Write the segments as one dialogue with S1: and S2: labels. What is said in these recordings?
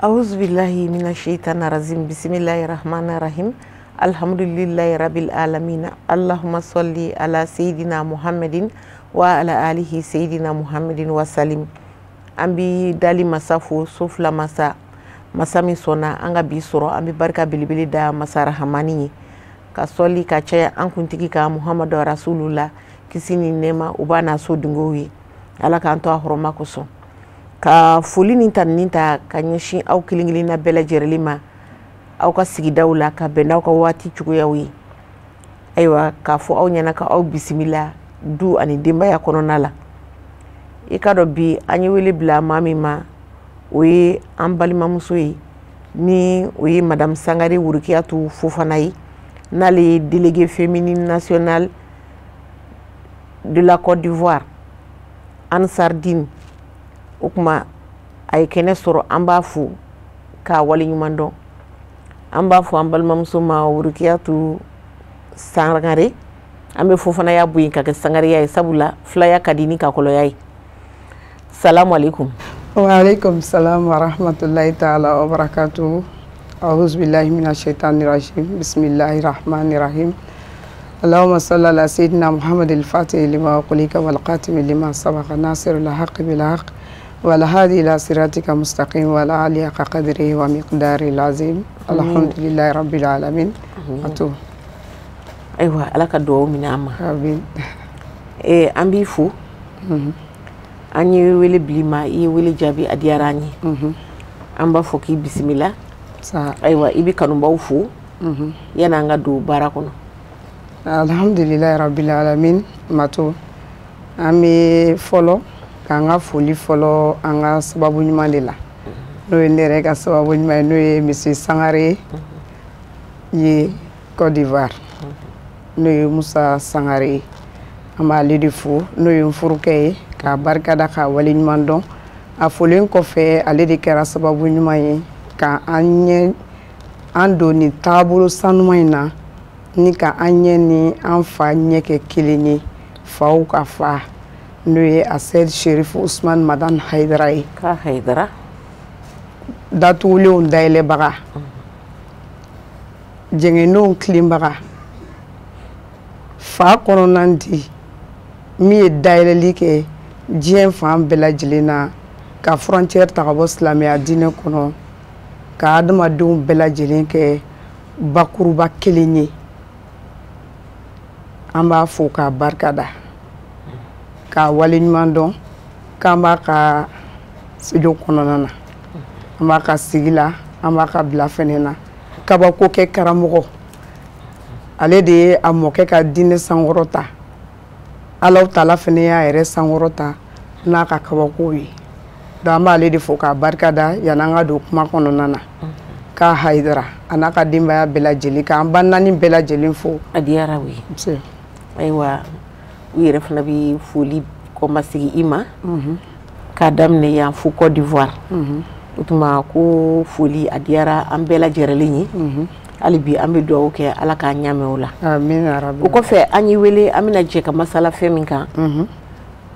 S1: A'udzu billahi minasyaitonir rajim. Bismillahirrahmanirrahim. Alhamdulillahi rabbil alamin. Allahumma sholli ala sayidina Muhammadin wa ala alihi sayidina Muhammadin wa salim. An bi dali masa fo so fila masa min sɔnna an ka bi sɔrɔ an bi barika belebele da masa rahamani ye ka sɔli ka caya an kuntigi ka Muhamadu rasulullah kisi ni nɛɛma u b'a n'a so dungow ye ala k'an to a hɔrɔma kosɔn ka foli ni tanni ta ka ɲɛsin aw kelen kelenna bɛɛ lajɛlen ma aw ka sigidaw la ka bɛn n'aw ka waati cogoyaw ye ayiwa k'a fɔ aw ɲɛna ka aw bisimila du ani denbaya kɔnɔna la i ka dɔn bi an ye wele bila maa min ma o ye an balimamuso ye ni o ye madame Sangare Wurukiyatu Fofana ye n'ale ye déléguée féminine nationale de la Côte d'Ivoire Ansardine o kuma a ye kɛnɛ sɔrɔ an b'a fo k'a waleɲuman dɔn an b'a fɔ an balimamuso ma Wurukiyatu Sangare an bɛ Fofanaya bɔ yen ka kɛ Sangareya ye sabula filaya ka di ni kakɔlɔya ye. Salamu alaikum.
S2: Wa alaikum salam wa rahmatullahi ta'ala wa barakatuh. A'udhu billahi minash shaitanir rajim. Bismillahir rahmanir rahim. Allahumma salli ala sayyidina Muhammad al-Fatih lima qulika wal qatim lima sabaqa nasirul haqq bil haqq wal hadi ila siratika mustaqim wal ali haqa qadrihi wa miqdaril azim. Alhamdulillahi rabbil alamin. Atu.
S1: Aywa ala ka duwaw minɛ an ma.
S2: Amin.
S1: An b'i fo. An ye wele bili ma i ye wele jaabi a diyara an ye an b'a fɔ k'i bisimila ayiwa i bɛ kanubaw fo yani an ka don baara kɔnɔ.
S2: Alhamdulillahi rabbil alamin. Mato an bɛ fɔlɔ k'an ka foli fɔlɔ an ka sababu ɲuman de la n'o ye ne yɛrɛ ka sababu ɲuman ye n'o ye monsieur Sangare ye Côte d'Ivoire n'o ye Musa Sangare ye an b'ale de fo n'o ye n furukɛ ye k'a barikada k'a waleɲuman dɔn a folen kɔfɛ ale de kɛra sababu ɲuman ye ka an don nin taabolo sanuman in na ni ka an ɲɛ ni an fa ɲɛ kɛ kelen ye faw ka fa n'o ye Asɛd Sherif Usman Madan Hayidara ye.
S1: Ka Hayidara
S2: datugulenw dayɛlɛbaga jɛngɛnenw tilenbaga fa kɔnɔna di min ye dayɛlɛli kɛ diɲɛ fan bɛɛ lajɛlen na ka frontière ta ka bɔ silamɛya diinɛ kɔnɔ ka adamadenw bɛɛ lajɛlen kɛ bakuruba kelen ye an b'a fo k'a barikada k'a waleɲuman dɔn k'an b'a ka studio kɔnɔna na an b'a ka sigi la an b'a ka bila fɛnɛ na kabako kɛ karamɔgɔ ale de ye a mɔkɛ ka diinɛ sankɔrɔta Alaw Taala fɛnɛ y'a yɛrɛ sankɔrɔta n'a ka kabako ye donc an b'ale de fo k'a barikada yanni an ka don kuma kɔnɔna na k'a Hayidara a n'a ka denbaya bɛɛ lajɛlen k'an ba naani bɛɛ lajɛlen fo.
S1: A diyara u ye ayiwa u yɛrɛ fana bɛ foli kɔmasegi i ma k'a daminɛ yan fo Côte d'Ivoire o tuma ko foli a diyara an bɛɛ lajɛlen ye hali bi an bɛ dugawu kɛ ala k'a ɲamɛ o la.
S2: Amin ya rabbi.
S1: O kɔfɛ an ye wele an bɛna jɛ ka masala fɛn min kan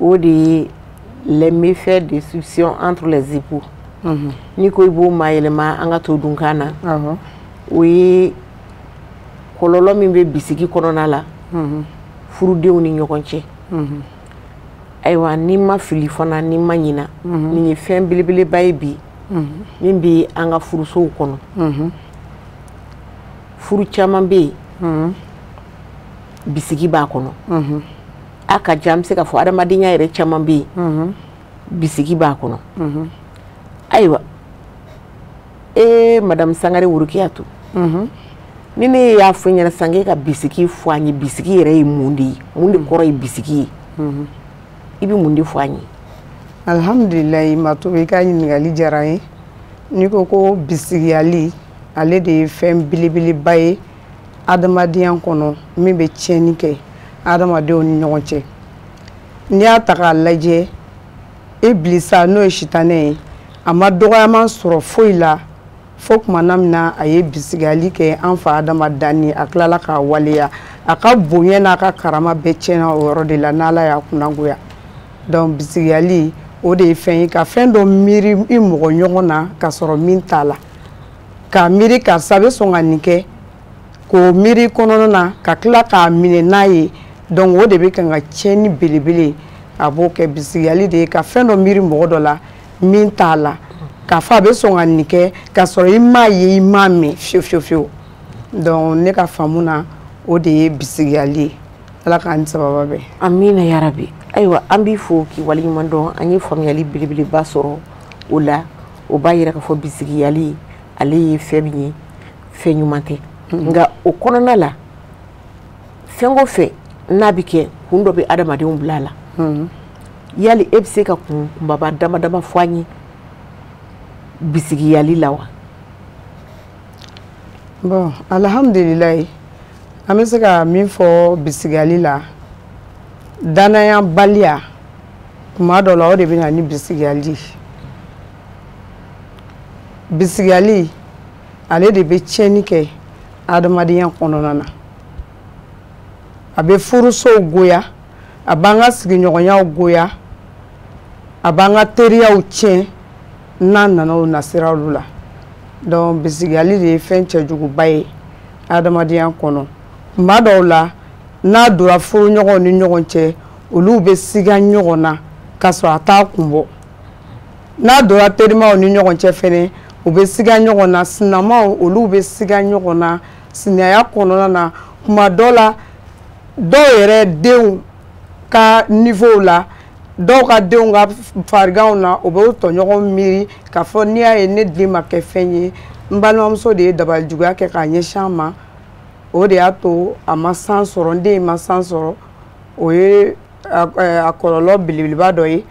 S1: o de ye les méfaits de succession entre les époux ni ko i b'o mayɛlɛma an ka to dunkan na o ye kɔlɔlɔ min bɛ bisigi kɔnɔna la furudenw ni ɲɔgɔn cɛ ayiwa ni ma fili fana ni ma ɲina nin ye fɛn belebeleba ye bi min bɛ an ka furusow kɔnɔ furu caman bɛ yen bisigi b'a kɔnɔ a ka jan an bɛ se ka fɔ adamadenya yɛrɛ caman bɛ yen bisigi b'a kɔnɔ ayiwa madame Sangare Wurukiyatu ni ne y'a fɔ ɲɛna sange ka bisigi fɔ an ye bisigi yɛrɛ ye mun de ye mun de kɔrɔ ye bisigi ye i bɛ mun de fɔ an ye.
S2: Alhamdulilayi Mato i ka ɲininkali diyara n ye n'i ko ko bisigiyali ale de ye fɛn belebeleba ye adamadenya kɔnɔ min bɛ tiɲɛni kɛ adamadenw ni ɲɔgɔn cɛ n'i y'a ta k'a lajɛ Ibilisa n'o ye sitanɛ ye a ma dɔgɔyama sɔrɔ foyi la fo tumana min na a ye bisigiyali kɛ an fa Adama danni a tilala k'a waleya a ka bonya n'a ka karama bɛɛ tiɲɛna o yɔrɔ de la n'Ala y'a kunnagoya donc bisigiyali o de ye fɛn ye ka fɛn dɔ miiri i mɔgɔ ɲɔgɔn na ka sɔrɔ min t'a la ka miiri karisa bɛ sɔn ka nin kɛ k'o miiri kɔnɔna na ka tila k'a minɛ n'a ye donc o de bɛ kan ka tiɲɛni belebele a b'o kɛ bisigiyali de ye ka fɛn dɔ miiri mɔgɔ dɔ la min t'a la k'a fɔ a bɛ sɔn ka nin kɛ ka sɔrɔ i m'a ye i m'a mɛn fiyewu fiyewu fiyewu donc ne ka faamu na o de ye bisigiyali ye ala k'an sababa bɛn.
S1: Amina yarabi. Ayiwa an b'i fo k'i waleɲuman dɔn an ye faamuyali belebeleba sɔrɔ o la o b'a yira k'a fɔ bisigiyali ale ye fɛn min ye fɛn ɲuman tɛ nka o kɔnɔna la fɛn o fɛn n'a bɛ kɛ kun dɔ bɛ adamadenw bila a la yali e bɛ se ka kunbaba dama dama fɔ an ye bisigiyali la wa?
S2: Bon alhamdulilayi an bɛ se ka min fɔ bisigiyali la danaya baliya kuma dɔ la o de bɛ na ni bisigiyali bisigiyali ale de bɛ tiɲɛni kɛ adamadenya kɔnɔna na a bɛ furusow goya a b'an ka sigiɲɔgɔnyaw goya a b'an ka teriyaw tiɲɛ n'an nana o nasiraw la donc bisigiyali de ye fɛn cɛjuguba ye adamadenya kɔnɔ kuma dɔw la n'a donna furuɲɔgɔnw ni ɲɔgɔn cɛ olu bɛ siga ɲɔgɔn na k'a sɔrɔ a t'a kun bɔ n'a donna terimaw ni ɲɔgɔn cɛ fɛnɛ u bɛ siga ɲɔgɔn na sinamaw olu bɛ siga ɲɔgɔn na sinaya kɔnɔna na kuma dɔ la dɔw yɛrɛ denw ka niveau la dɔw ka denw ka fariganw na u bɛ tɔɲɔgɔn miiri k'a fɔ n'i y'a ye ne den ma kɛ fɛn ye n balimamuso de ye dabalijuguya kɛ k'a ɲɛsin an ma o de y'a to a ma san sɔrɔ n den ma san sɔrɔ o ye a kɔlɔlɔ belebeleba dɔ ye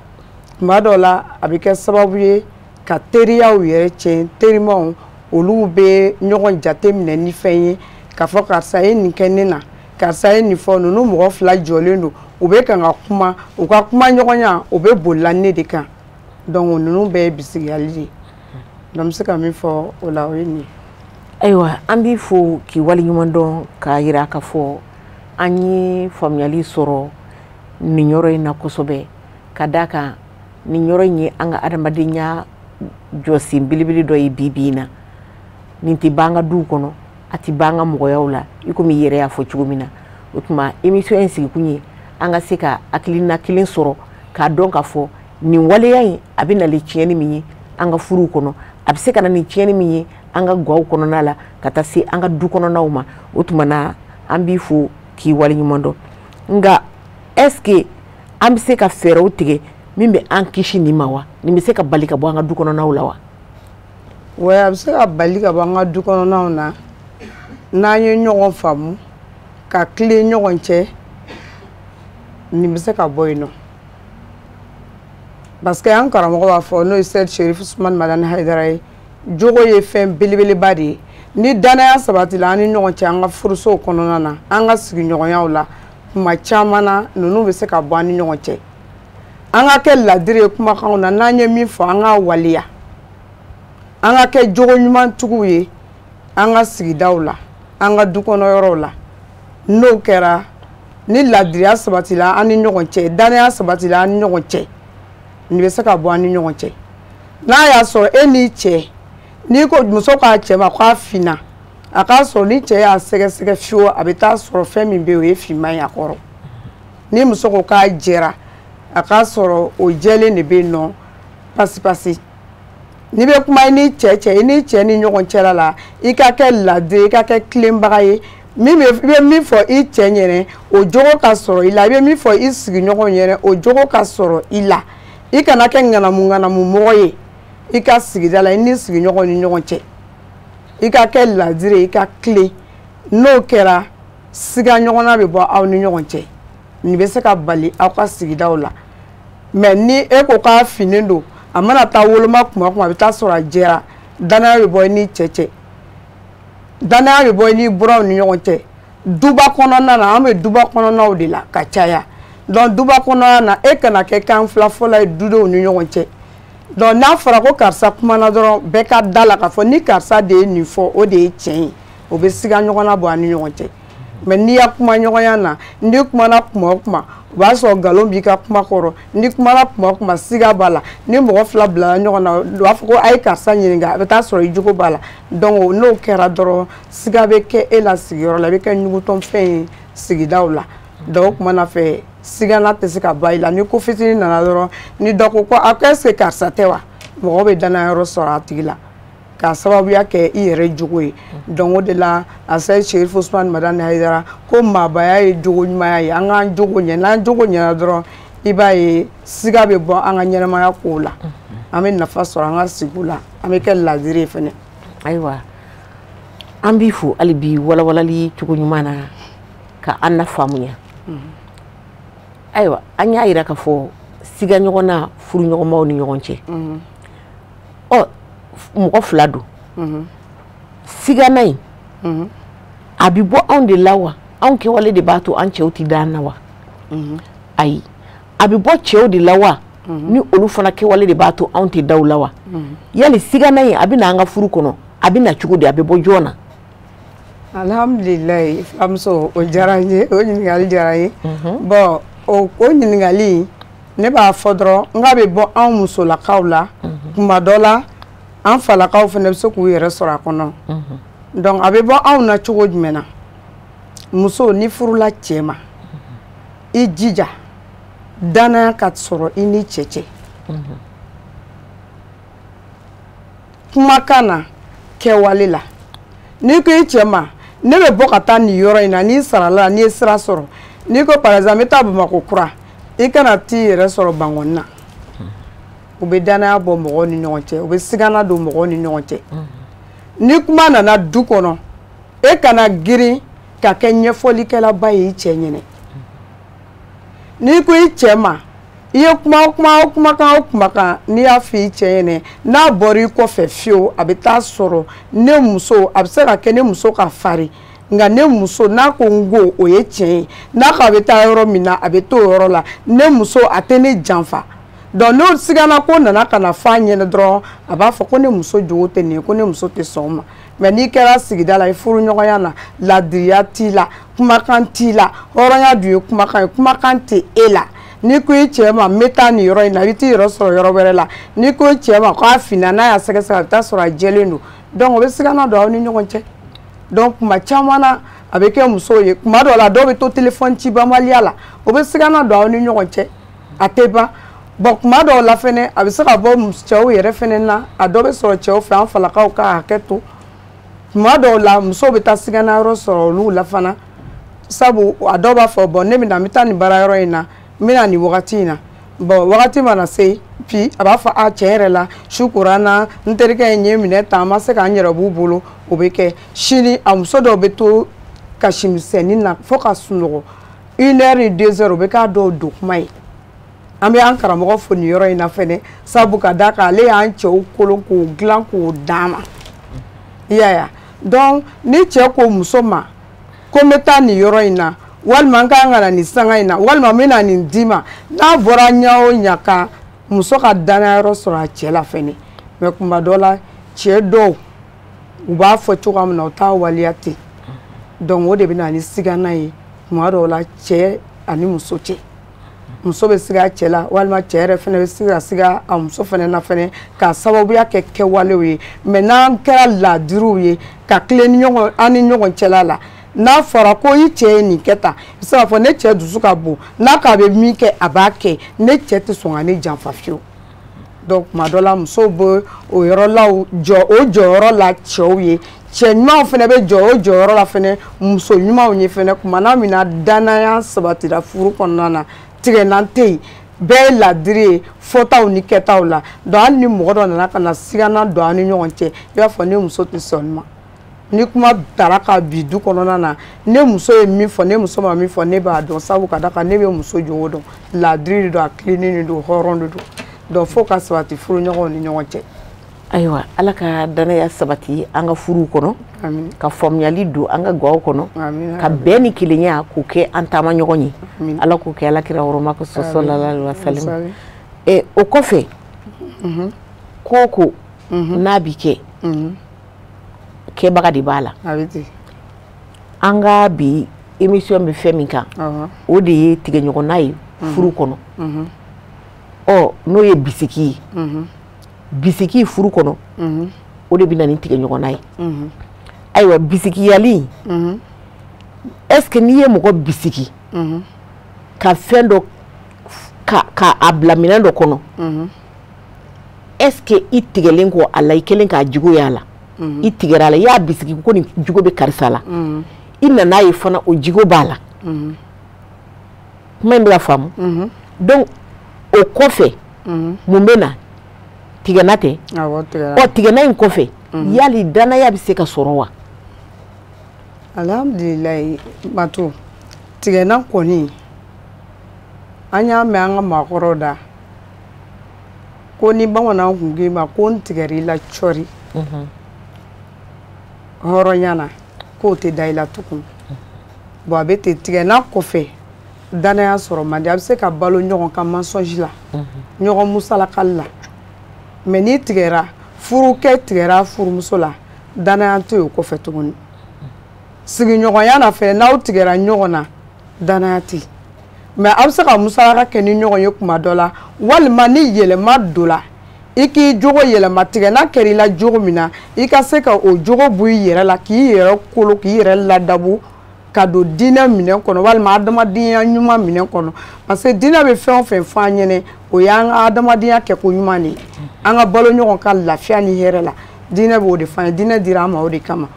S2: tuma dɔw la a bɛ kɛ sababu ye ka teriyaw yɛrɛ tiɲɛ terimaw olu bɛ ɲɔgɔn jate minɛ ni fɛn ye k'a fɔ karisa ye nin kɛ ne na karisa ye nin fɔ ninnu mɔgɔ fila jɔlen don u bɛ kan ka kuma u ka kuma ɲɔgɔnya u bɛ bolila ne de kan donc ninnu bɛɛ ye bisigiyali de donc n bɛ se ka min fɔ o la o ye nin ye.
S1: Ayiwa an b'i fo k'i waleɲuman dɔn k'a yira k'a fɔ an ye faamuyali sɔrɔ nin yɔrɔ in na kosɛbɛ ka d'a kan nin yɔrɔ in ye an ka adamadenya jɔsen belebele dɔ ye bi bi in na nin tɛ ban an ka duw kɔnɔ a tɛ ban an ka mɔgɔyaw la i komi i yɛrɛ y'a fɔ cogo min na o tuma émission in sigikun ye an ka se ka hakilina kelen sɔrɔ k'a dɔn k'a fɔ nin waleya in a bɛ nali tiɲɛni min ye an ka furuw kɔnɔ a bɛ se ka na nin tiɲɛni min ye an ka gaw kɔnɔna la ka taa se an ka du kɔnɔnaw ma o tuma na an b'i fo k'i waleɲuman dɔn nka est ce que an bɛ se ka fɛɛrɛw tigɛ min bɛ an kisi nin ma wa nin bɛ se ka bali ka bɔ an ka du kɔnɔnaw la wa?
S2: Oui a bɛ se ka bali ka bɔ an ka du kɔnɔnaw na n'an ye ɲɔgɔn faamu ka tile ɲɔgɔn cɛ nin bɛ se ka bɔ yen nɔ parce que an karamɔgɔ b'a fɔ n'o ye Seydi Cherif Usumani Madani Hayidara ye jogo ye fɛn belebeleba de ye ni danaya sabatila an ni ɲɔgɔn cɛ an ka furusow kɔnɔna na an ka sigiɲɔgɔnyaw la kuma caman na ninnu bɛ se ka bɔ an ni ɲɔgɔn cɛ an ka kɛ ladiri ye kumakanw na n'an ye min fɔ an ka waleya an ka kɛ jogo ɲumantigiw ye an ka sigidaw la an ka du kɔnɔ yɔrɔw la n'o kɛra ni ladiriya sabatila an ni ɲɔgɔn cɛ danaya sabatila an ni ɲɔgɔn cɛ nin bɛ se ka bɔ an ni ɲɔgɔn cɛ n'a y'a sɔrɔ e n'i cɛ n'i ko muso k'a cɛ ma k'a finna a k'a sɔrɔ ni cɛ y'a sɛgɛsɛgɛ fiyewu a bɛ taa sɔrɔ fɛn min bɛ yen o ye finman ye a kɔrɔ ni muso ko k'a jɛra a k'a sɔrɔ o jɛlen de bɛ yen nɔ pasi n'i bɛ kuma i ni cɛ ni ɲɔgɔn cɛla la i ka kɛ ladiri i ka kɛ tilenbaga ye i bɛ min fɔ i cɛ ɲɛna o jogo ka sɔrɔ i la i bɛ min fɔ i sigiɲɔgɔn ɲɛna o jogo ka sɔrɔ i la i kana kɛ ŋanamu mɔgɔ ye i ka sigida la i ni sigiɲɔgɔn ni ɲɔgɔn cɛ i ka kɛ ladiri i ka tilen n'o kɛra siga ɲɔgɔnna bɛ bɔ aw ni ɲɔgɔn cɛ nin bɛ se ka bali aw ka sigidaw la mais ni e ko k'a finnen don a mana taa woloma kuma a bɛ taa sɔrɔ a jɛra danaya bɛ bɔ i ni cɛ danaya bɛ bɔ i ni buraw ni ɲɔgɔn cɛ duba kɔnɔna na an bɛ duba kɔnɔnaw de la ka caya donc duba kɔnɔna na e kana kɛ kan fila fɔlɔ ye dudenw ni ɲɔgɔn cɛ donc n'a fɔra ko karisa kumana dɔrɔn bɛɛ ka da la k'a fɔ ni karisa de ye nin fɔ o de ye tiɲɛ ye o bɛ siga ɲɔgɔn na bɔ an ni ɲɔgɔn cɛ mais n'i y'a kuma ɲɔgɔnya na n'i kumana kuma o kuma o b'a sɔrɔ nkalon b'i ka kuma kɔrɔ n'i kumana kuma o kuma siga b'a la ni mɔgɔ fila bilala ɲɔgɔn na u b'a fɔ ko a ye karisa ɲininka a bɛ taa sɔrɔ i jogo b'a la donc n'o kɛra dɔrɔn siga bɛ kɛ e la sigiyɔrɔ la i bɛ kɛ ɲugutɔfɛn ye sigidaw la donc o kumana fɛ sigana tɛ se ka ban i la ni ko fitinin nana dɔrɔn ni dɔ ko a ko est-ce que karisa tɛ wa mɔgɔ bɛ danayɔrɔ sɔrɔ a tigi la k'a sababuya kɛ i yɛrɛ jogo ye donc o de la a se Cherif Ousmane Madani Haidara ko maabaya ye jogo ɲumanya ye an k'an jogo ɲɛ n'an jogo ɲɛna dɔrɔn i b'a ye siga bɛ bɔ an ka ɲɛnamaya kow la an bɛ nafa sɔrɔ an ka sigiw la an bɛ kɛ ladiri ye fɛnɛ
S1: ayiwa an b'i fo hali bi walawalali cogo ɲuman na ka an na faamuya ayiwa an y'a yira k'a fɔ siga ɲɔgɔn na furu ɲɔgɔnmaw ni ɲɔgɔn cɛ ɔ mɔgɔ fila don sigana in a bɛ bɔ anw de la wa anw kɛwale de b'a to an cɛw tɛ da an na wa ayi a bɛ bɔ cɛw de la wa ni olu fana kɛwale de b'a to anw tɛ da u la wa yali sigana in a bɛ na an ka furu kɔnɔ a bɛ na cogo di a bɛ bɔ jɔn na
S2: alhamdulilayi filamuso o diyara n ye o ɲininkali diyara n ye bon o ɲininkali ne b'a fɔ dɔrɔn n k'a bɛ bɔ anw musolakaw la tuma dɔ la an falakaw fana bɛ se k'u yɛrɛ sɔrɔ a kɔnɔ donc a bɛ bɔ anw na cogo jumɛn na muso ni furula cɛ ma i jija danaya ka sɔrɔ i ni cɛ cɛ kumakan na kɛwale la n'i ko i cɛ ma ne bɛ bɔ ka taa nin yɔrɔ in na n'i sarala n'i ye sira sɔrɔ n'i ko par exemple n bɛ taa Bamakɔ kura i kana t'i yɛrɛ sɔrɔ Bangɔni na u bɛ danaya bɔ mɔgɔw ni ɲɔgɔn cɛ u bɛ sigana don mɔgɔw ni ɲɔgɔn cɛ ni kuma nana du kɔnɔ e kana girin ka kɛ ɲɛfɔlikɛlaba ye i cɛ ɲɛnɛ n'i ko i cɛ ma i ye kumakan n'i y'a fɔ i cɛ ɲɛnɛ n'a bɔra i kɔfɛ fiyewu a bɛ taa sɔrɔ ne muso a bɛ se ka kɛ ne muso ka farin nka ne muso n'a ko n go o ye tiɲɛ ye n'a ko a bɛ taa yɔrɔ min na a bɛ t'o yɔrɔ la ne muso a tɛ ne janfa donc n'o sigana ko nana ka na f'a ɲɛna dɔrɔn a b'a fɔ ko ne muso jogo tɛ nin ye ko ne muso tɛ sɔn o ma mais n'i kɛra sigida la i furuɲɔgɔnya na ladiriya t'i la kumakan t'i la hɔrɔnya dun ye kumakan tɛ e la n'i ko i cɛ ma n bɛ taa nin yɔrɔ in na i bɛ t'i yɛrɛ sɔrɔ yɔrɔ wɛrɛ la n'i ko i cɛ ma k'a finna n'a y'a sɛgɛsɛgɛ a bɛ taa sɔrɔ a jɛlen don donc o bɛ sigana don aw ni ɲɔgɔn cɛ donc kuma caman na a bɛ kɛ musow ye kuma dɔw la dɔw bɛ to téléphone cibanbaliya la o bɛ sigana don aw ni ɲɔgɔn cɛ a tɛ ban bon kuma dɔw la fɛnɛ a bɛ se ka bɔ cɛw yɛrɛ fɛnɛ na a dɔw bɛ sɔrɔ cɛw fɛ an falakaw ka hakɛ to kuma dɔw la musow bɛ taa sigana yɔrɔ sɔrɔ olu la fana sabu a dɔw b'a fɔ bon ne bɛ na n bɛ taa nin baara yɔrɔ in na n bɛ na nin wagati in na bon wagati mana se puis a b'a fɔ a tiɲɛ yɛrɛ la su kora n na n terikɛ in ye minɛ ta n ma se ka n yɛrɛ b'u bolo o bɛ kɛ sini a muso dɔw bɛ to kasimisɛnnin na fo ka sunɔgɔ 1 heure ni 2 heures o bɛ k'a dɔw don kuma ye an bɛ an karamɔgɔ fo nin yɔrɔ in na fɛnɛ sabu ka d'a kan ale y'an cɛw kolon k'o dilan k'o d'an ma i y'a ye donc ni cɛ ko muso ma ko n bɛ taa nin yɔrɔ in na walima n kan ka na nin sanga in na walima n bɛ na nin d'i ma n'a bɔra ɲɛ o ɲɛ kan muso ka danayɔrɔ sɔrɔ a cɛ la fɛnɛ mais kuma dɔ la cɛ dɔw u b'a fɔ cogoya min na u t'a waleya ten donc o de bɛ na ni sigana ye kuma dɔw la cɛ ani muso cɛ muso bɛ siga a cɛ la walima cɛ yɛrɛ fɛnɛ bɛ se ka siga a muso fɛnɛ na fɛnɛ k'a sababuya kɛ kɛwalew ye mais n'an kɛra ladiriw ye ka tilen ni ɲɔgɔn an ni ɲɔgɔn cɛla la n'a fɔra ko i cɛ ye nin kɛ tan i bɛ se k'a fɔ ne cɛ dusu ka bon n'a k'a bɛ min kɛ a b'a kɛ ne cɛ tɛ sɔn ka ne janfa fiyewu donc kuma dɔ la musow bɛ o yɔrɔ la o jɔyɔrɔ la cɛw ye cɛ ɲumanw fɛnɛ bɛ jɔ o jɔyɔrɔ la fɛnɛ muso ɲumanw ye fɛnɛ kumana min na danaya sabatira furu kɔnɔna na tigɛnan tɛ yen bɛɛ ye ladiri ye fɔtaw ni kɛtaw la donc hali ni mɔgɔ dɔ nana ka na sigana don an ni ɲɔgɔn cɛ i b'a fɔ ne muso tɛ sɔn nin ma ni kuma tara ka bi du kɔnɔna na ne muso ye min fɔ ne muso ma min fɔ ne b'a dɔn sabu ka da kan ne bɛ muso jogo dɔn ladiri de don a kilennen de don hɔrɔn de don donc fo ka sabati furuɲɔgɔnw ni ɲɔgɔn cɛ.
S1: ayiwa ala ka danaya sabati an ka furuw kɔnɔ ka faamuyali don an ka gawaw kɔnɔ ka bɛn ni kelenya k'o kɛ an taama ɲɔgɔn ye ala k'o kɛ alakira hɔrɔma ko sallallahu alaihi wasallam o kɔfɛ ko o ko n'a bi kɛ kɛbaga de b'a la an ka bi émission bɛ fɛn min kan o de ye tigɛɲɔgɔnna ye furu kɔnɔ n'o ye bisiki ye bisiki furu kɔnɔ o de bɛ na ni tigɛɲɔgɔnna ye ayiwa bisikiyali est-ce que n'i ye mɔgɔ bisiki ka fɛn dɔ ka a bila minɛn dɔ kɔnɔ est-ce que i tigɛlen kɔ a la i kelen k'a jogo y'a la i tigɛra a la i y'a bisiki ko nin jogo bɛ karisa la i nana ye fana o jogo b'a la kuma in bɛ ka faamu donc o kɔfɛ mun bɛ na tigɛna tɛ tigɛna in kɔfɛ yali danaya bɛ se ka sɔrɔ wa
S2: alhamdulilayi Matu tigɛna kɔni an y'a mɛn an ka maakɔrɔw da ko ni bamananw kun k'i ma ko n tigɛr'i la cɔri hɔrɔnya na k'o tɛ da i la tugun bon a bɛ ten tigɛna kɔfɛ danaya sɔrɔ man di a bɛ se ka balo ɲɔgɔn kan mensonge la ɲɔgɔn musalakali la mais n'i tigɛra furukɛ tigɛra furumuso la danaya tɛ yen o kɔfɛ tuguni sigiɲɔgɔnya na fɛ n'aw tigɛra ɲɔgɔn na danaya tɛ yen mais a bɛ se ka musalaka kɛ ni ɲɔgɔn ye kuma dɔ la walima ni yɛlɛma don la i k'i jogo yɛlɛma tigɛna kɛra i la jogo min na i ka se ka o jogo bɔ i yɛrɛ la k'i yɛrɛ kolo k'i yɛrɛ ladabu ka don diinɛ minɛn kɔnɔ walima adamadenya ɲuman minɛn kɔnɔ parce que diinɛ bɛ fɛn o fɛn fɔ an ɲɛna o y'an ka adamadenya kɛko ɲuman de ye an ka balo ɲɔgɔn ka lafiya ni hɛrɛ la diinɛ b'o de fɔ an ye diinɛ dira an ma o de kama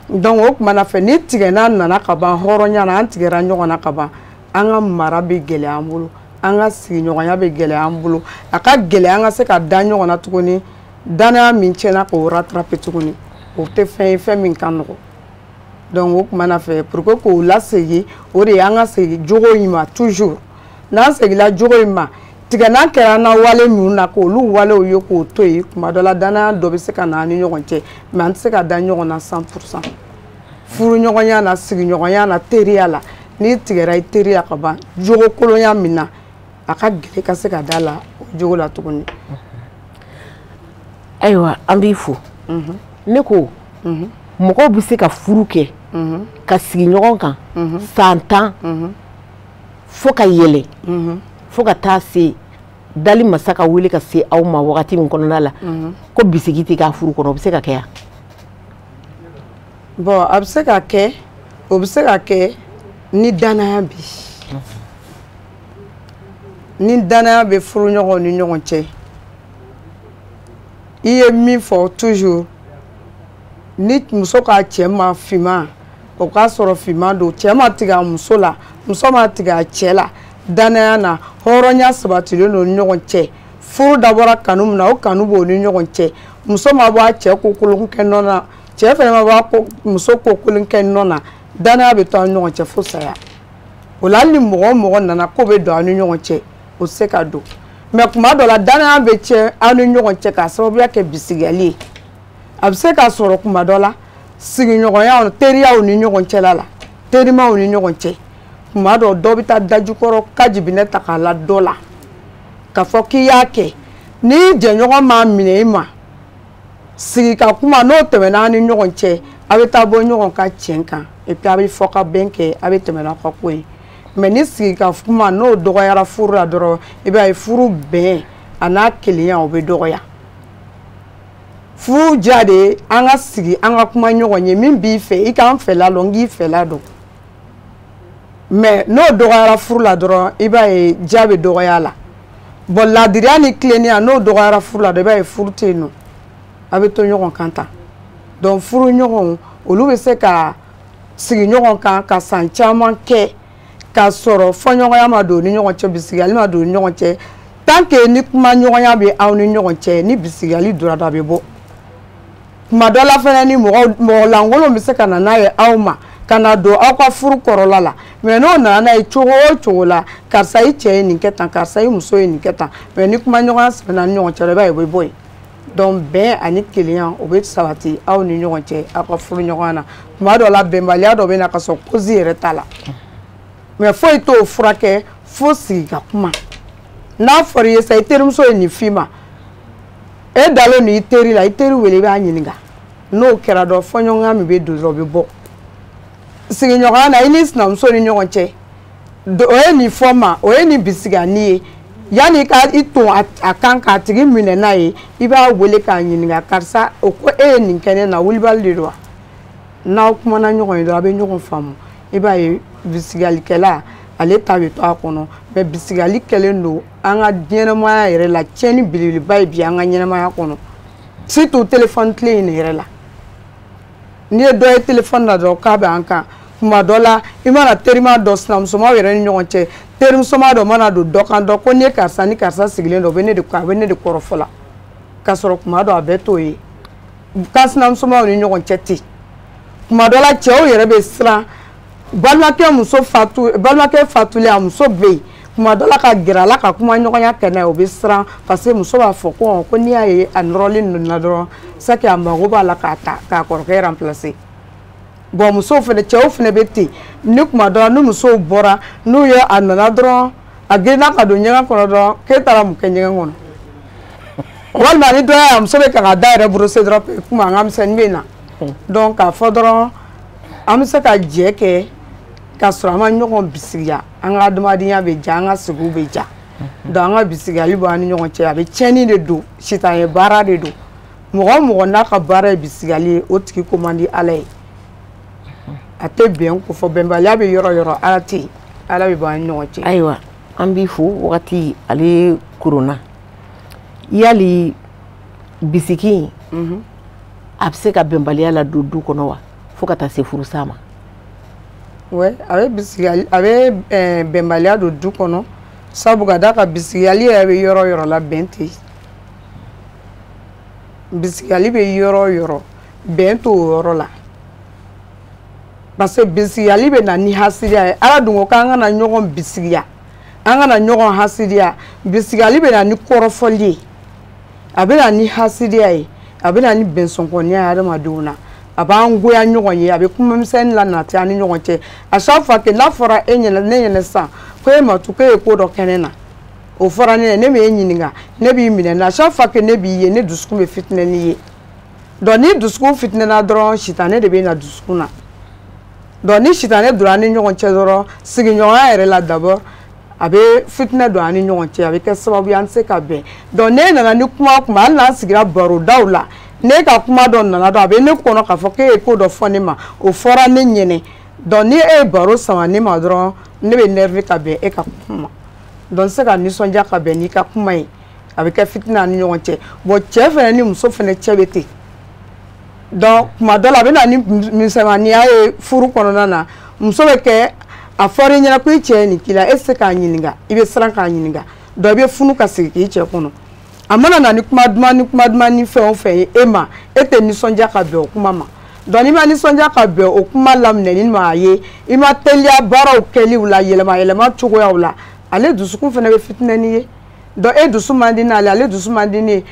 S2: donc o tuma na fɛ ni tigɛna nana ka ban hɔrɔnya na an tigɛra ɲɔgɔn na ka ban an ka mara bɛ gɛlɛya an bolo an ka sigiɲɔgɔnya bɛ gɛlɛya an bolo a ka gɛlɛya an ka se ka da ɲɔgɔn na tuguni danaya min tiɲɛna k'o rattraper tuguni o tɛ fɛn ye fɛn min ka nɔgɔn donc o tuma na fɛ pour que k'o lasegin o de ye an ka segin jogo in ma toujours n'an segila jogo in ma tigɛna kɛra an na wale minnu na k'olu walew ye k'o to yen tuma dɔ la danaya dɔ bɛ se ka na an ni ɲɔgɔn cɛ mais an tɛ se ka da ɲɔgɔn na 100% furuɲɔgɔnya na sigiɲɔgɔnya na teriya la n'i tigɛra i teriya ka ban jogo kolonya min na a ka gɛlɛn ka se ka da la o jogo la tuguni
S1: ayiwa an b'i fo ne ko mɔgɔw bɛ se ka furu kɛ ka sigi ɲɔgɔn kan san 10 fo ka yɛlɛ fo ka taa se dali masa ka wele ka se aw ma wagati min kɔnɔna la ko bisigi tɛ k'a furu kɔnɔ o bɛ se ka kɛ yan
S2: bon a bɛ se ka kɛ o bɛ se ka kɛ ni danaya bi ni danaya bɛ furuɲɔgɔnw ni ɲɔgɔn cɛ i ye min fɔ toujours ni muso ka cɛ ma finman o k'a sɔrɔ finman don cɛ ma tigɛ a muso la muso ma tigɛ a cɛ la danaya na hɔrɔnya sabatilen don ni ɲɔgɔn cɛ furu dabɔra kanu min na o kanu b'o ni ɲɔgɔn cɛ muso ma bɔ a cɛ kokolon kɛ nɔ na cɛ fana ma bɔ a muso kokolon kɛ nɔ na danaya bɛ to an ni ɲɔgɔn cɛ fo saya o la hali ni mɔgɔ o mɔgɔ nana ko bɛ don an ni ɲɔgɔn cɛ o se ka don mais kuma dɔ la danaya bɛ tiɲɛ an ni ɲɔgɔn cɛ k'a sababuya kɛ bisigiyali ye a bɛ se ka sɔrɔ kuma dɔ la sigiɲɔgɔnyaw teriyaw ni ɲɔgɔn cɛla la terimaw ni ɲɔgɔn cɛ kuma dɔ dɔ bɛ taa dajukɔrɔ ka jibinɛ ta k'a la dɔ la k'a fɔ k'i y'a kɛ ni jɛɲɔgɔn m'a minɛ i ma sigi ka kuma n'o tɛmɛna an ni ɲɔgɔn cɛ a bɛ taa bɔ ɲɔgɔn ka tiɲɛ kan et puis a bɛ fɔ ka bɛn kɛ a bɛ tɛmɛ n'aw ka ko ye mais ni sigi ka kuma n'o dɔgɔyara furu la dɔrɔn i b'a ye furu bɛn a n'a kelenya o bɛ dɔgɔya furu diya de ye an ka sigi an ka kuma ɲɔgɔn ye min b'i fɛ i k'an fɛla dɔn n k'i fɛla dɔn mais n'o dɔgɔyara furu la dɔrɔn i b'a ye diya bɛ dɔgɔya la bon ladiriya ni tilennenya n'o dɔgɔyara furu la dɔrɔn i b'a ye furu tɛ yen nɔ a bɛ to ɲɔgɔn kan tan donc furu ɲɔgɔnw olu bɛ se ka sigi ɲɔgɔn kan ka san caman kɛ ka sɔrɔ fɔɲɔgɔnya ma don ni ɲɔgɔn cɛ bisigiyali ma don ni ɲɔgɔn cɛ tant que ni kuma ɲɔgɔnya bɛ aw ni ɲɔgɔn cɛ ni bisigiyali donna a bɛ bɔ kuma dɔ la fana ni mɔgɔ lankolon bɛ se ka na n'a ye aw ma ka na don aw ka furu kɔrɔla la mais n'o nana n'a ye cogo o cogo la karisa i cɛ ye nin kɛ tan karisa i muso ye nin kɛ tan mais ni kuma ɲɔgɔnya sɛbɛnna ni ɲɔgɔn cɛ i b'a ye o bɛ bɔ yen donc bɛn ani kelenya o bɛ sabati aw ni ɲɔgɔn cɛ aw ka furu ɲɔgɔnya na tuma dɔ la bɛnbaliya dɔ bɛ na ka sɔrɔ cause yɛrɛ t'a la mais foyi t'o furakɛ fo sigi ka kuma n'a fɔra i ye sa i terimuso ye nin f'i ma e dalen don i teri la i teri wele i b'a ɲininka n'o kɛra dɔrɔn fɔɲɔgɔnya min bɛ don dɔrɔn o bɛ bɔ sigiɲɔgɔnya na i ni sinamuso ni ɲɔgɔn cɛ o ye nin fɔ ma o ye nin bisigani ye yanni ka i ton a kan k'a tigi minɛ n'a ye i b'a wele k'a ɲininka karisa o ko e ye nin kɛ ne na wulibali de don wa n'aw kumana ɲɔgɔn ye dɔrɔn a bɛ ɲɔgɔn faamu i b'a ye bisigalikɛla ale ta bɛ to a kɔnɔ mais bisigali kɛlen don an ka ɲɛnɛmaya yɛrɛ la tiɲɛni belebeleba ye bi an ka ɲɛnɛmaya kɔnɔ surtout téléphone tile in yɛrɛ la n'i ye dɔ ye téléphone na dɔrɔn k'a bɛ an kan kuma dɔ la i mana terima dɔ sinamusomaw yɛrɛ ni ɲɔgɔn cɛ terimusoma dɔ mana don dɔ kan dɔ ko n'i ye karisa ni karisa sigilen dɔ a bɛ ne de kɔrɔfɔ la k'a sɔrɔ kuma dɔ a bɛɛ t'o ye kan sinamusomaw ni ɲɔgɔn cɛ ten kuma dɔ la cɛw yɛrɛ bɛ siran balimakɛ fatulen a muso bɛ yen kuma dɔ la ka gɛrɛ a la ka kuma ɲɔgɔnya kɛ n'a ye o bɛ siran parce que muso b'a fɔ ko n'i y'a ye a nɔrɔlen ninnu na dɔrɔn c'est que a mago b'a la k'a ta k'a kɔrɔkɛ remplacer bon musow fɛnɛ cɛw fɛnɛ bɛ ten ni kuma dɔ la ni musow bɔra n'u ye a nana dɔrɔn a girinna ka don ɲɛgɛn kɔnɔ dɔrɔn k'e taara mun kɛ ɲɛgɛn kɔnɔ walima ni dɔ y'a muso bɛ ka ka da yɛrɛ brosser dɔrɔn kuma an ka misɛnnin bɛ na donc k'a fɔ dɔrɔn an bɛ se ka jɛ kɛ ka sɔrɔ an ma ɲɔgɔn bisigiya an ka adamadenya bɛ ja an ka sigiw bɛ ja donc an ka bisigiyali b'an ni ɲɔgɔn cɛ a bɛ tiɲɛni de don sitan ye baara de don mɔgɔ o mɔgɔ n'a ka baara ye bisigiyali ye o tigi ko man di ala ye a tɛ bɛn ko fɔ bɛnbaliya bɛ yɔrɔ yɔrɔ ala tɛ yen ala bɛ b'an ni ɲɔgɔn cɛ.
S1: ayiwa an b'i fo wagati ale koronna yali bisigi a bɛ se ka bɛnbaliya la don du kɔnɔ wa fo ka taa se furusa ma.
S2: oui a bɛ bisigiyali a bɛ bɛnbaliya don du kɔnɔ sabu ka d'a kan bisigiyali yɛrɛ bɛ yɔrɔ yɔrɔ la bɛn tɛ yen bisigiyali bɛ yɔrɔ o yɔrɔ bɛn t'o yɔrɔ la parce que bisigiyali bɛ na ni hasidiya ye ala dun ko k'an kana ɲɔgɔn bisigiya an kana ɲɔgɔn hasidiya bisigiyali bɛ na ni kɔrɔfɔli ye a bɛ na ni hasidiya ye a bɛ na ni bɛnsɔnkɔniya ye adamadenw na a b'an goya ɲɔgɔn ye a bɛ kuma misɛnnin la nati an ni ɲɔgɔn cɛ a chaque fois que n'a fɔra e ɲɛna ne ɲɛna sisan ko e ma tu ko e ye ko dɔ kɛ ne na o fɔra ne ne bɛ e ɲininka ne b'i minɛ na a chaque fois que ne b'i ye ne dusukun bɛ fitinɛni ye donc ni dusukun fitinɛna dɔrɔn sitanɛ de bɛ na dusukun na donc ni sitanɛ donna an ni ɲɔgɔn cɛ dɔrɔn sigiɲɔgɔnya yɛrɛ la d'abord a bɛ fitinɛ don an ni ɲɔgɔn cɛ a bɛ kɛ sababu ye an tɛ se ka bɛn donc ne nana ni kuma o kuma hali n'an sigira barodaw la ne ka kuma dɔ nana dɔn a bɛ ne kɔnɔ k'a fɔ k'e ye ko dɔ fɔ ne ma o fɔra ne ɲɛnɛ donc ni e ye baro sama ne ma dɔrɔn ne bɛ nerve ka bɛn e ka kuma donc se ka nisɔndiya ka bɛn n'i ka kuma ye a bɛ kɛ fitinɛ an ni ɲɔgɔn cɛ bon cɛ fɛnɛ ni muso fɛnɛ cɛ bɛ ten donc kuma dɔ la a bɛ na ni misɛnmaniya ye furu kɔnɔna na muso bɛ kɛ a fɔra i ɲɛna ko i cɛ ye nin k'i la e tɛ se k'a ɲininka i bɛ siran k'a ɲininka donc i bɛ funu ka segin k'i cɛ kɔnɔ a mana na ni kuma duman ni fɛn o fɛn ye e ma e tɛ nisɔndiya ka bɛn o kuma ma donc n'i ma nisɔndiya ka bɛn o kuma laminɛni ma a ye i ma teliya baaraw kɛliw la yɛlɛma cogoyaw la ale dusukun fɛnɛ bɛ fitinɛni ye donc e dusu man di n'ale ale dusu man di ne ye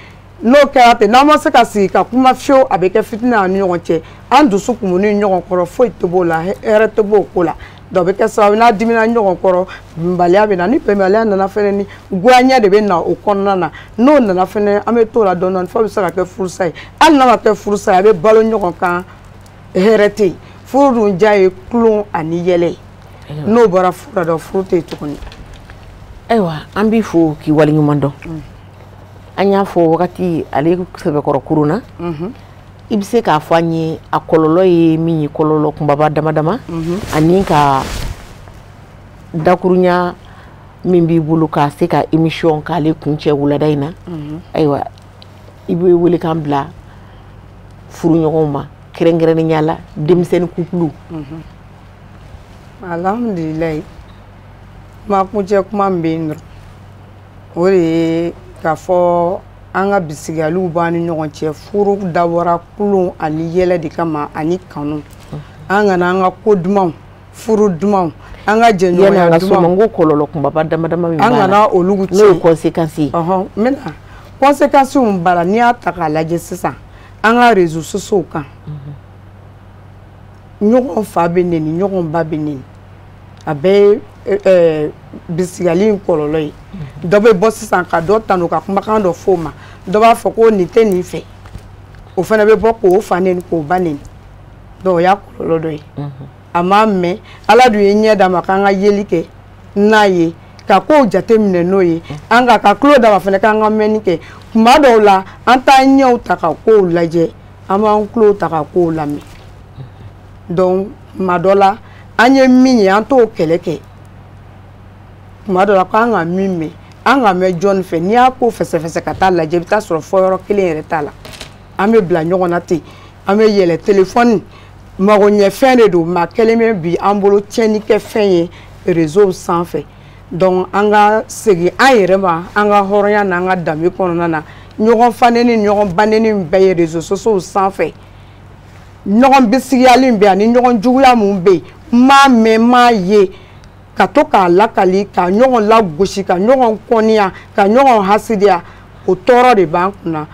S2: n'o kɛra ten n'an ma se ka sigi ka kuma fiyewu a bɛ kɛ fitinɛ an ni ɲɔgɔn cɛ an dusu kumuni ɲɔgɔn kɔrɔ foyi tɛ b'o la hɛrɛ tɛ b'o ko la donc bɛ kɛ sababu n'a dimina ɲɔgɔn kɔrɔ bɛnbaliya bɛ na ni bɛnbaliya nana fɛnɛ ni goyaɲɛ de bɛ na o kɔnɔna na n'o nana fɛnɛ an bɛ t'o la dɔɔnin fo bɛ se ka kɛ furusa ye hali n'a ma kɛ furusa ye a bɛ balo ɲɔgɔn kan hɛrɛ tɛ yen furu dun ja ye kulon ani yɛlɛ ye n'o bɔra furu la dɔrɔn furu tɛ yen tuguni.
S1: ayiwa an b'i fo k'i waleɲuman dɔn an y'a fɔ wagati ale sɛbɛkɔrɔ kurunna i bɛ se k'a fɔ an ye a kɔlɔlɔ ye min ye kɔlɔlɔ kunbaba dama dama ani ka dakurunya min b'i bolo k'a se ka émission k'ale kuncɛ wulada in na ayiwa i bɛ wele kan bila furuɲɔgɔnw ma kɛrɛnkɛrɛnnenya la denmisɛnnin couple
S2: alhamdulilayi kuma kuncɛ kuma min bɛ yen nɔ o de ye k'a fɔ an ka bisigiyaliw b'an ni ɲɔgɔn cɛ furu dabɔra kulon ani yɛlɛ de kama ani kanu an kana an ka ko dumanw furu dumanw an ka jɛɲɔgɔnya dumanw
S1: n ko kɔlɔlɔ kunbaba dama dama min b'a la
S2: an kana olu tiɲɛ
S1: n'o ye conséquence ye
S2: n bɛna conséquence min b'a la n'i y'a ta k'a lajɛ sisan an ka réseaux sociaux kan ɲɔgɔn fa bɛ neni ɲɔgɔn ba bɛ neni a bɛɛ ye bisigiyali in kɔlɔlɔ ye dɔ bɛ bɔ sisan ka dɔ tanu ka kumakan dɔ f'o ma dɔ b'a fɔ ko nin tɛ nin fɛ o fana bɛ bɔ k'o fa neni k'o ba neni donc o y'a kɔlɔlɔ dɔ ye ama mɛ ala dun ye ɲɛ d'a ma k'an ka yeli kɛ n'a ye ka kow jateminɛ n'o ye an ka tulo d'a ma fana k'an ka mɛnni kɛ kuma dɔw la an t'an ɲɛw ta ka kow lajɛ an b'an tulo ta ka kow lamɛn donc kuma dɔ la an ye min ye an t'o kɛlɛ kɛ kuma dɔ la k'an ka min mɛn an ka mɛn jɔn fɛ n'i y'a ko fɛsɛfɛsɛ ka taa lajɛ i bɛ taa sɔrɔ fɔ yɔrɔ kelen yɛrɛ t'a la an bɛ bila ɲɔgɔn na ten an bɛ yɛlɛ téléphone magoɲɛfɛn de don maa kelen bɛ bi an bolo tiɲɛnikɛ fɛn ye réseau sanfɛ donc an ka segin an yɛrɛ ma an ka hɔrɔnya n'an ka danbe kɔnɔna na ɲɔgɔn faneni ɲɔgɔn baneni bɛɛ ye réseaux sociaux sanfɛ ɲɔgɔn bisigiyali bɛ ani ɲɔgɔn juguya mun bɛ yen m'a mɛn m'a ye ka to k'a lakali ka ɲɔgɔn lagosi ka ɲɔgɔn kɔniya ka ɲɔgɔn hasidiya o tɔɔrɔ de b'an kunna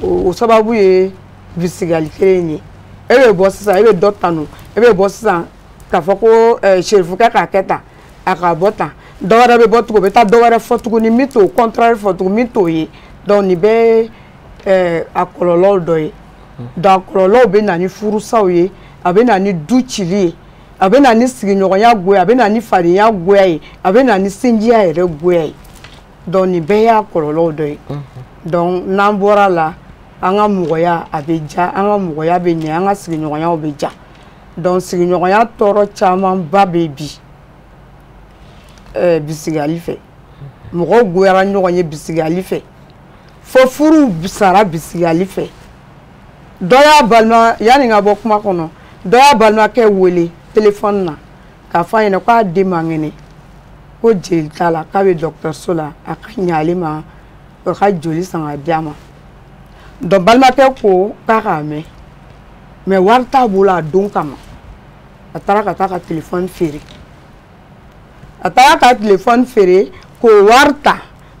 S2: o sababu ye bisigiyali kelen ye e bɛ bɔ sisan e bɛ dɔ tanu e bɛ bɔ sisan k'a fɔ ko serifukɛ k'a kɛ tan a ka bɔ tan dɔ wɛrɛ bɛ bɔ tugun o bɛ taa dɔ wɛrɛ fɔ tuguni min t'o contraire fɔ tugun min t'o ye donc nin bɛɛ a kɔlɔlɔw dɔ ye donc kɔlɔlɔw bɛ na ni furusaw ye a bɛ na ni du cili ye a bɛ na ni sigiɲɔgɔnya goya a bɛ na ni fadenya goya ye a bɛ na ni sinjiya yɛrɛ goya ye donc nin bɛɛ y'a kɔlɔlɔw dɔ ye donc n'an bɔra la an ka mɔgɔya a bɛ ja an ka mɔgɔya bɛ ɲɛ an ka sigiɲɔgɔnyaw bɛ ja donc sigiɲɔgɔnya tɔɔrɔ camanba bɛ bi bisigiyali fɛ mɔgɔw goyara ɲɔgɔn ye bisigiyali fɛ fo furuw sara bisigiyali fɛ dɔ y'a balima yanni ka bɔ kuma kɔnɔ dɔ y'a balimakɛ wele téléphone na k'a fɔ a ɲɛna k'a den man kɛnɛ ko jeli t'a la k'a bɛ dɔgɔtɔrɔso la a ka ɲɛ ale ma o ka joli san ka di a ma donc balimakɛ ko k'a k'a mɛn mais wari t'a bolo a don kama a taara ka taa ka téléphone feere a taara ka téléphone feere k'o wari ta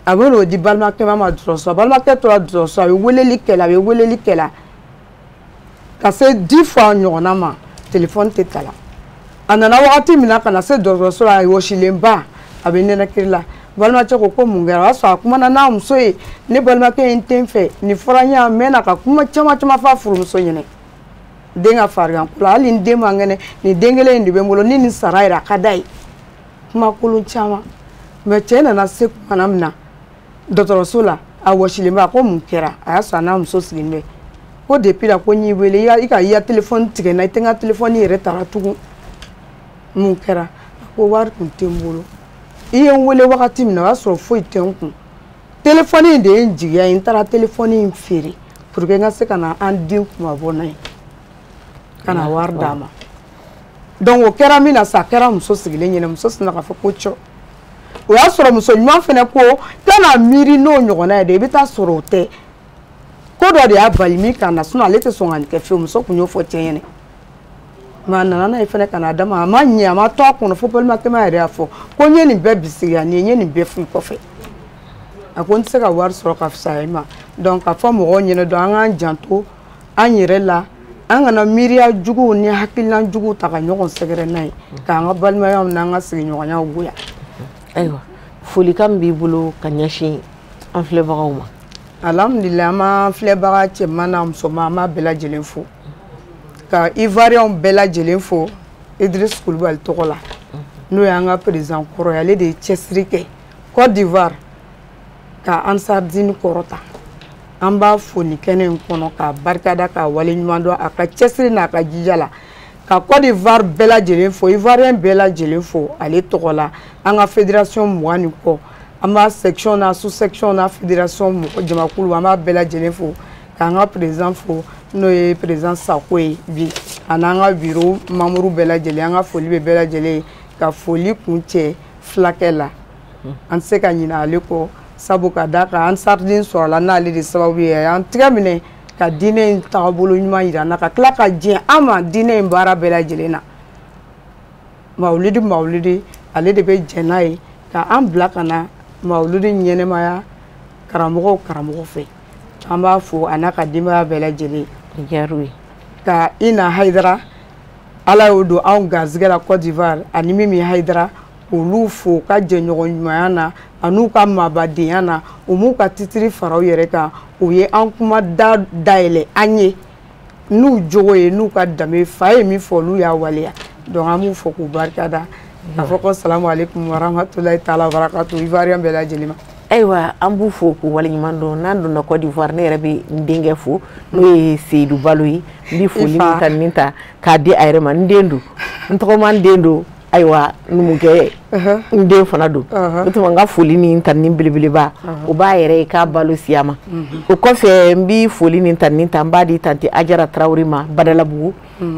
S2: a bɛ n'o di balimakɛ ma dɔgɔtɔrɔso la balimakɛ tora dɔgɔtɔrɔso la a bɛ weleli kɛ la a bɛ weleli kɛ la ka se 10 fois ɲɔgɔnna ma téléphone tɛ ta la a nana wagati min na ka na se dɔgɔtɔrɔso la a wɔsilenba a bɛ nɛnɛkiri la balimakɛ ko mun kɛra o y'a sɔrɔ a kumana n'a muso ye ne balimakɛ ye n den fɛ nin fɔra n ye a mɛnna ka kuma caman caman fɔ a furumuso ɲɛna den ka farigan ko la hali n den man kɛnɛ nin den kelen in de bɛ n bolo ni nin sara yɛrɛ a ka d'a ye kumakolon caman mais cɛ nana se kumana min na dɔgɔtɔrɔso la a wɔsilenba ko mun kɛra a y'a sɔrɔ a n'a muso sigilen bɛ ko depuis la ko n y'i wele i ka i ya téléphone tigɛ n na i tɛ n ka téléphone yɛrɛ taara tugun mun kɛra a ko wari tun tɛ n bolo i ye n wele wagati min na o y'a sɔrɔ foyi tɛ n kun téléphone in de ye n jigiya ye n taara téléphone in feere pour que n ka se ka na an den kumabɔ n'a ye ka na wari d'a ma donc o kɛra min na sa a kɛra muso sigilen ɲɛna muso sinna k'a fɔ ko cɔ o y'a sɔrɔ muso ɲuman fana ko tɛna miiri n'o ɲɔgɔnna ye dɛ i bɛ taa sɔrɔ o tɛ ko dɔ de y'a bali min kan na sinon ale tɛ sɔn ka nin kɛ fiyewu muso kun y'o fɔ cɛ ɲɛna mais a nana n'a ye fana ka na d'a ma a ma ɲɛ a ma to a kɔnɔ fo balimakɛ ma yɛrɛ y'a fɔ ko n ye nin bɛɛ bisigiya nin ye n ye nin bɛɛ f'i kɔfɛ a ko n tɛ se ka wari sɔrɔ ka fisaya i ma donc ka fɔ mɔgɔw ɲɛna dɔn an k'an janto an yɛrɛ la an kana miiriya juguw ni hakilina juguw ta ka ɲɔgɔn sɛgɛrɛ n'a ye k'an ka balimayaw n'an ka sigiɲɔgɔnyaw goya
S1: ayiwa folikan min b'i bolo ka ɲɛsin an filɛbagaw ma
S2: alhamdulillah an b'an filɛbaga cɛman n'a musoman an b'a bɛɛ lajɛlen fo ka ivoiriyɛnw bɛɛ lajɛlen fo Idriss Kulibali tɔgɔ la n'o ye an ka président kɔrɔ ye ale de ye cɛsiri kɛ Côte d'Ivoire ka Ansardine kɔrɔta an b'a fo nin kɛnɛ in kɔnɔ k'a barikada k'a waleɲuman dɔn a ka cɛsiri n'a ka jija la ka Côte d'Ivoire bɛɛ lajɛlen fo ivoiriyɛn bɛɛ lajɛlen fo ale tɔgɔ la an ka fédération 20 ni kɔ an b'a section na sous section na fédération jamakulu an b'a bɛɛ lajɛlen fo k'an ka président fo n'o ye président Sako ye bi a n'an ka bureau membre bɛɛ lajɛlen an ka foli bɛ bɛɛ lajɛlen ka foli kun cɛ filakɛ la an tɛ se ka ɲinɛ ale kɔ sabu ka d'a kan Ansardine sɔrɔla n'ale de sababu ye a y'an tigɛ minɛ ka diinɛ in tagabolo ɲuman yira an na ka tila ka diɲɛ an ma diinɛ in baara bɛɛ lajɛlen na mawulidi ale de bɛ jɛn n'a ye ka an bila ka na mawulidi ɲɛnɛmaya karamɔgɔw fɛ an b'a fo a n'a ka denbaya bɛɛ lajɛlen ka Ina Haidara ala y'o don anw garizigɛ la Côte d'Ivoire ani Mimi Haidara olu fo ka jɛɲɔgɔn ɲumanya na an'u ka maabadenya na u m'u ka titiri fara u yɛrɛ kan u ye an kuma dayɛlɛ an ye n'u jogo ye n'u ka danbe fa ye min fɔ olu y'a waleya donc an b'u fo k'u barikada a fɔ ko salamu aleykum warahmatulahi taala wabarakatu ivoirien bɛɛ lajɛlen ma.
S1: Ayiwa an b'u fo k'u waleɲuman dɔn n'an donna Côte d'Ivoire ne yɛrɛ bɛ n denkɛ fo n'o ye Seydou Balo ye n bɛ foli min ta nin ta k'a di a yɛrɛ ma n den don n tɔgɔma n den don ayiwa numukɛ n den fana don o tuma n ka foli nin ta nin belebeleba o b'a yɛrɛ ye k'a balo siya ma o kɔfɛ n bɛ foli nin ta nin ta n b'a di tante Ajara Tarawele ma Badalabugu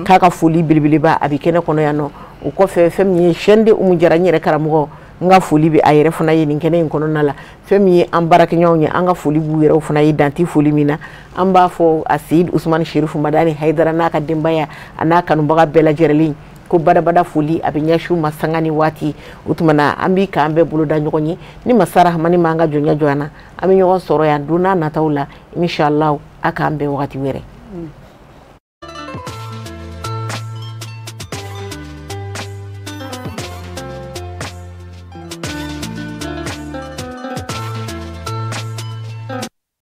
S1: k'a ka foli belebeleba a bɛ kɛnɛ kɔnɔ yan nɔ o kɔfɛ fɛn min ye chaîne de Umu Jara n yɛrɛ karamɔgɔ n ka foli bɛ a yɛrɛ fana ye nin kɛnɛ in kɔnɔna la fɛn min ye an baarakɛɲɔgɔnw ye an ka foli b'u yɛrɛ fana ye danti foli min na an b'a fɔ a Seyid Usumani Sherifu Madani Hayidara n'a ka denbaya a n'a kanubaga bɛɛ lajɛlen ko badabada foli a bɛ ɲɛsin u ma sanga ni waati o tuma na an bɛ k'an bɛɛ bolo da ɲɔgɔn ye ni masa rahamani ma an ka jɔnya jɔ an na an bɛ ɲɔgɔn sɔrɔ yan don n'a nataw la inshallah a k'an bɛn wagati wɛrɛ.